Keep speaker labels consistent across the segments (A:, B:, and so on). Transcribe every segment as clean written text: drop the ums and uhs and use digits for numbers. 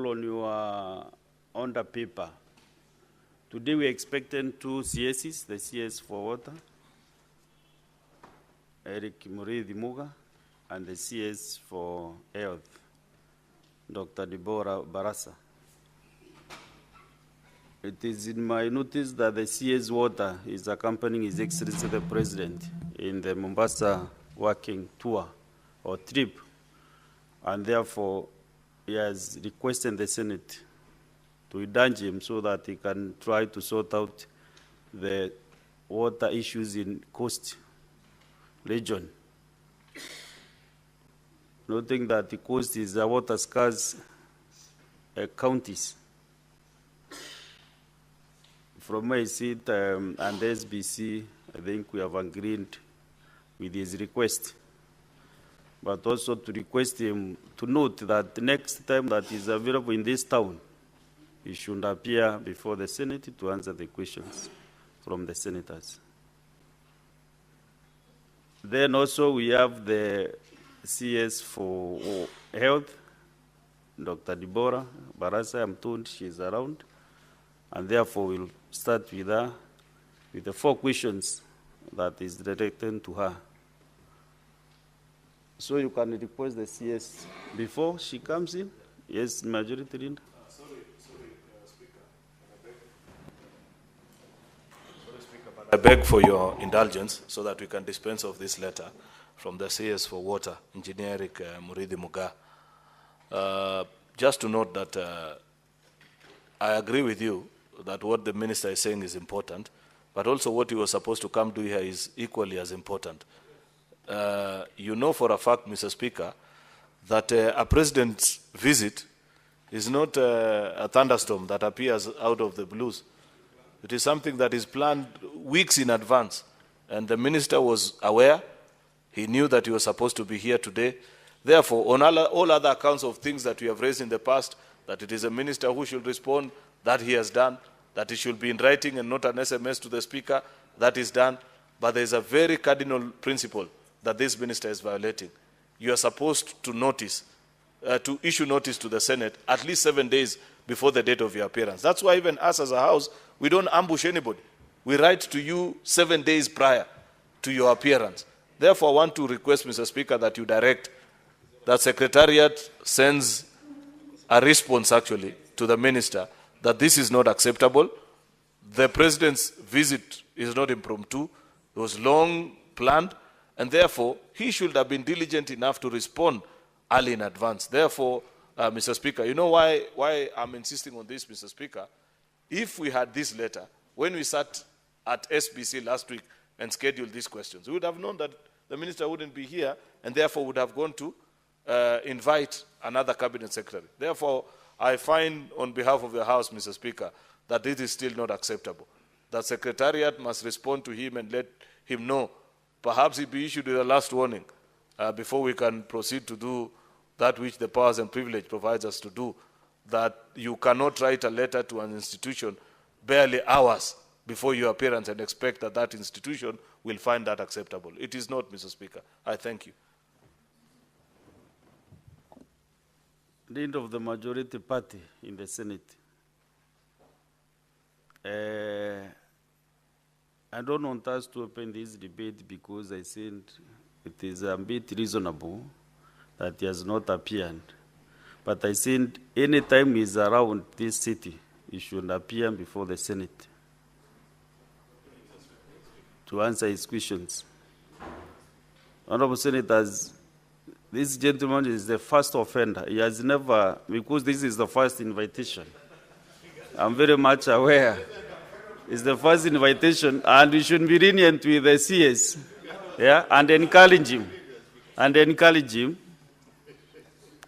A: all, on your on the paper, today we're expecting 2 CSs, the CS for water, Erick Muga, and the CS for health, Dr. Deborah Barasa. It is in my notice that the CS water is accompanying His Excellency the President in the Mombasa working tour or trip, and therefore he has requested the Senate to indulge him so that he can try to sort out the water issues in Coast region. Noting that the Coast is a water scarce counties. From my seat and SBC, I think we have agreed with his request. But also to request him to note that the next time that he's available in this town, he should appear before the Senate to answer the questions from the senators. Then also we have the CS for health, Dr. Deborah Barasa. I'm told she's around. And therefore, we'll start with her, with the 4 questions that is directed to her. So you can request the CS before she comes in. Yes, Majority Leader.
B: Speaker, I beg for your indulgence so that we can dispense of this letter from the CS for water, Engineer Erick Muga. Just to note that I agree with you that what the minister is saying is important, but also what he was supposed to come do here is equally as important. You know for a fact, Mr. Speaker, that a president's visit is not a thunderstorm that appears out of the blues. It is something that is planned weeks in advance, and the minister was aware. He knew that he was supposed to be here today. Therefore, on all other accounts of things that we have raised in the past, that it is a minister who should respond, that he has done, that it should be in writing and not an SMS to the Speaker, that is done. But there is a very cardinal principle that this minister is violating. You are supposed to notice, to issue notice to the Senate at least 7 days before the date of your appearance. That's why even us as a House, we don't ambush anybody. We write to you 7 days prior to your appearance. Therefore, I want to request, Mr. Speaker, that you direct that Secretariat sends a response actually to the minister that this is not acceptable. The President's visit is not impromptu. It was long planned, and therefore he should have been diligent enough to respond early in advance. Therefore, Mr. Speaker, you know why I'm insisting on this, Mr. Speaker? If we had this letter, when we sat at SBC last week and scheduled these questions, we would have known that the minister wouldn't be here, and therefore would have gone to invite another cabinet secretary. Therefore, I find on behalf of the House, Mr. Speaker, that this is still not acceptable. The Secretariat must respond to him and let him know. Perhaps he be issued with a last warning before we can proceed to do that which the powers and privilege provides us to do, that you cannot write a letter to an institution barely hours before your appearance and expect that that institution will find that acceptable. It is not, Mr. Speaker. I thank you.
A: Leader of the majority party in the Senate. I don't want us to open this debate because I think it is a bit reasonable that he has not appeared. But I think any time he's around this city, he should appear before the Senate to answer his questions. Honorable Senators, this gentleman is the first offender. He has never, because this is the first invitation. I'm very much aware. It's the first invitation, and we should be lenient with the CS, yeah, and encourage him,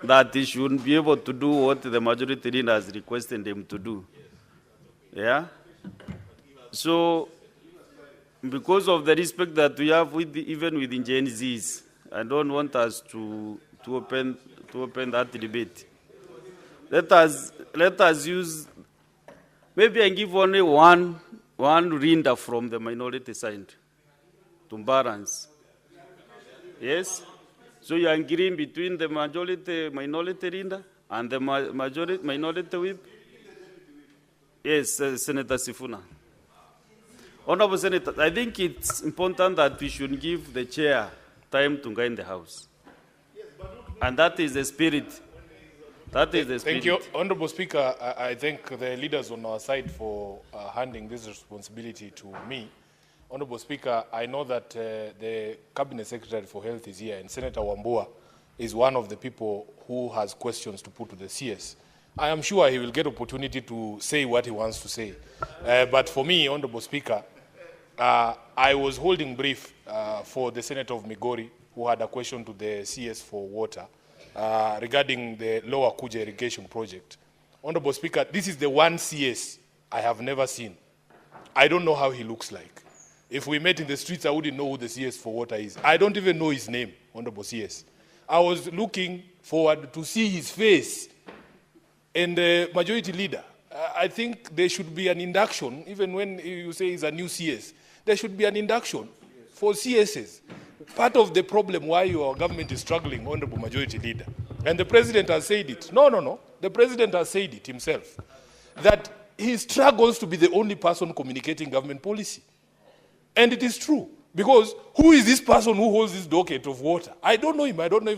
A: that he should be able to do what the majority leader has requested him to do. Yeah. So, because of the respect that we have even within Gen Zs, I don't want us to open that debate. Let us use. Maybe I give only one reader from the minority side to balance. Yes. So you are agreeing between the minority reader And the minority whip? Yes, Senator Sifuna. Honorable Senator, I think it's important that we should give the chair time to guide the House. And that is the spirit. That is the spirit.
C: Thank you, Honorable Speaker. I thank the leaders on our side for handing this responsibility to me. Honorable Speaker, I know that the Cabinet Secretary for Health is here, and Senator Wambua is one of the people who has questions to put to the CS. I am sure he will get opportunity to say what he wants to say. But for me, Honorable Speaker, I was holding brief for the Senator of Migori, who had a question to the CS for water regarding the Lower Kuja irrigation project. Honorable Speaker, this is the one CS I have never seen. I don't know how he looks like. If we met in the streets, I wouldn't know who the CS for water is. I don't even know his name, Honorable CS. I was looking forward to see his face. And the majority leader, I think there should be an induction, even when you say he's a new CS, there should be an induction for CSs. Part of the problem why your government is struggling, Honorable Majority Leader, and the President has said it. No. The President has said it himself, that he struggles to be the only person communicating government policy. And it is true. Because who is this person who holds this docket of water? I don't know him. I don't know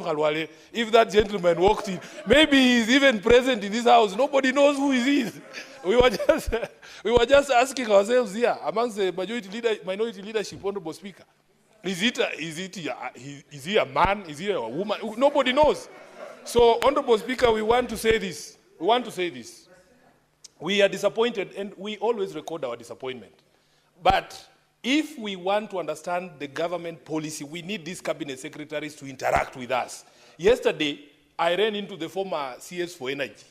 C: if that gentleman walked in. Maybe he's even present in this house. Nobody knows who he is. We were just asking ourselves here, amongst the minority leadership, Honorable Speaker, is he a man? Is he a woman? Nobody knows. So, Honorable Speaker, we want to say this. We are disappointed, and we always record our disappointment. But if we want to understand the government policy, we need these cabinet secretaries to interact with us. Yesterday, I ran into the former CS for Energy,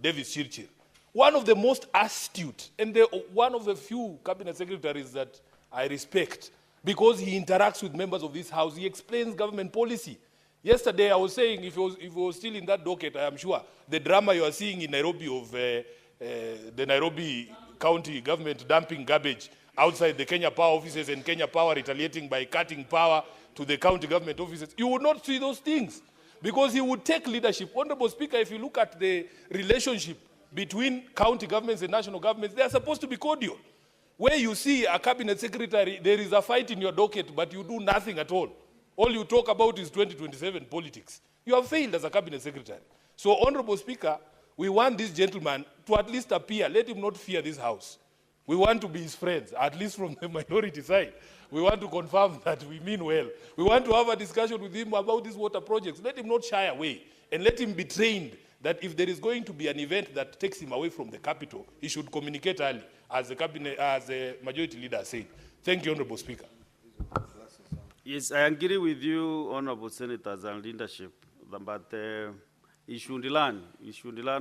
C: Davis Chirchir, one of the most astute and one of the few cabinet secretaries that I respect, because he interacts with members of this house. He explains government policy. Yesterday, I was saying, if he was still in that docket, I am sure the drama you are seeing in Nairobi of the Nairobi County government dumping garbage outside the Kenya Power offices and Kenya Power retaliating by cutting power to the county government offices, you would not see those things because he would take leadership. Honorable Speaker, if you look at the relationship between county governments and national governments, they are supposed to be cordial. Where you see a cabinet secretary, there is a fight in your docket, but you do nothing at all. All you talk about is 2027 politics. You have failed as a cabinet secretary. So, Honorable Speaker, we want this gentleman to at least appear. Let him not fear this house. We want to be his friends, at least from the minority side. We want to confirm that we mean well. We want to have a discussion with him about these water projects. Let him not shy away, and let him be trained that if there is going to be an event that takes him away from the capital, he should communicate early, as the cabinet, as the majority leader said. Thank you, Honorable Speaker.
A: Yes, I agree with you, Honorable Senators and leadership, but he should learn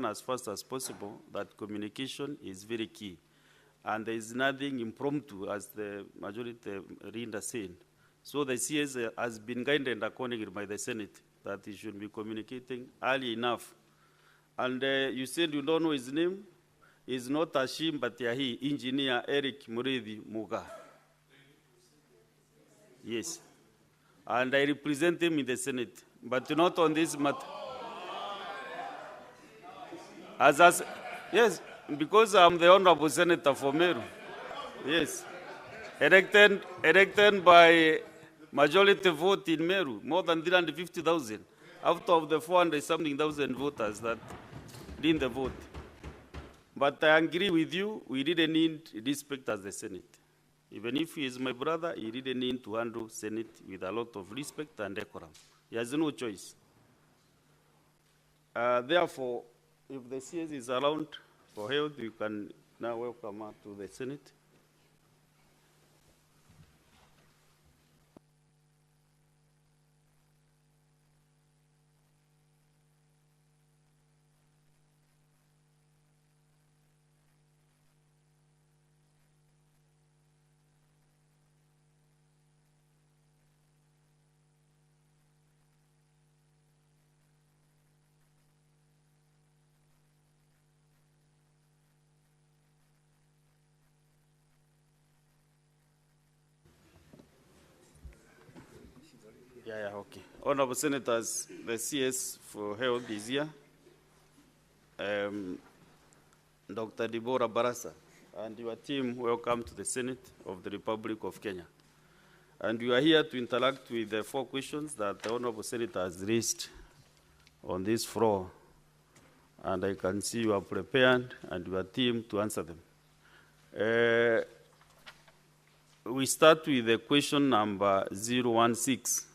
A: as fast as possible that communication is very key. And there is nothing impromptu, as the majority leader said. So the CS has been guided accordingly by the Senate that he should be communicating early enough. And you said you don't know his name. He's not Hashim, but he, Engineer Erick Muga. Yes. And I represent him in the Senate, but not on this matter. Yes, because I'm the Honorable Senator for Meru. Yes. Elected by majority vote in Meru, more than 350,000, out of the 400-something thousand voters that didn't vote. But I agree with you, we didn't need respect as the Senate. Even if he is my brother, he didn't need to handle Senate with a lot of respect and decorum. He has no choice. Therefore, if the CS is around for health, you can now welcome her to the Senate. Yeah, okay. Honorable Senators, the CS for Health is here. Dr. Deborah Barasa and your team, welcome to the Senate of the Republic of Kenya. And you are here to interact with the 4 questions that the Honorable Senator has raised on this floor. And I can see you are prepared and your team to answer them. We start with the question number 016.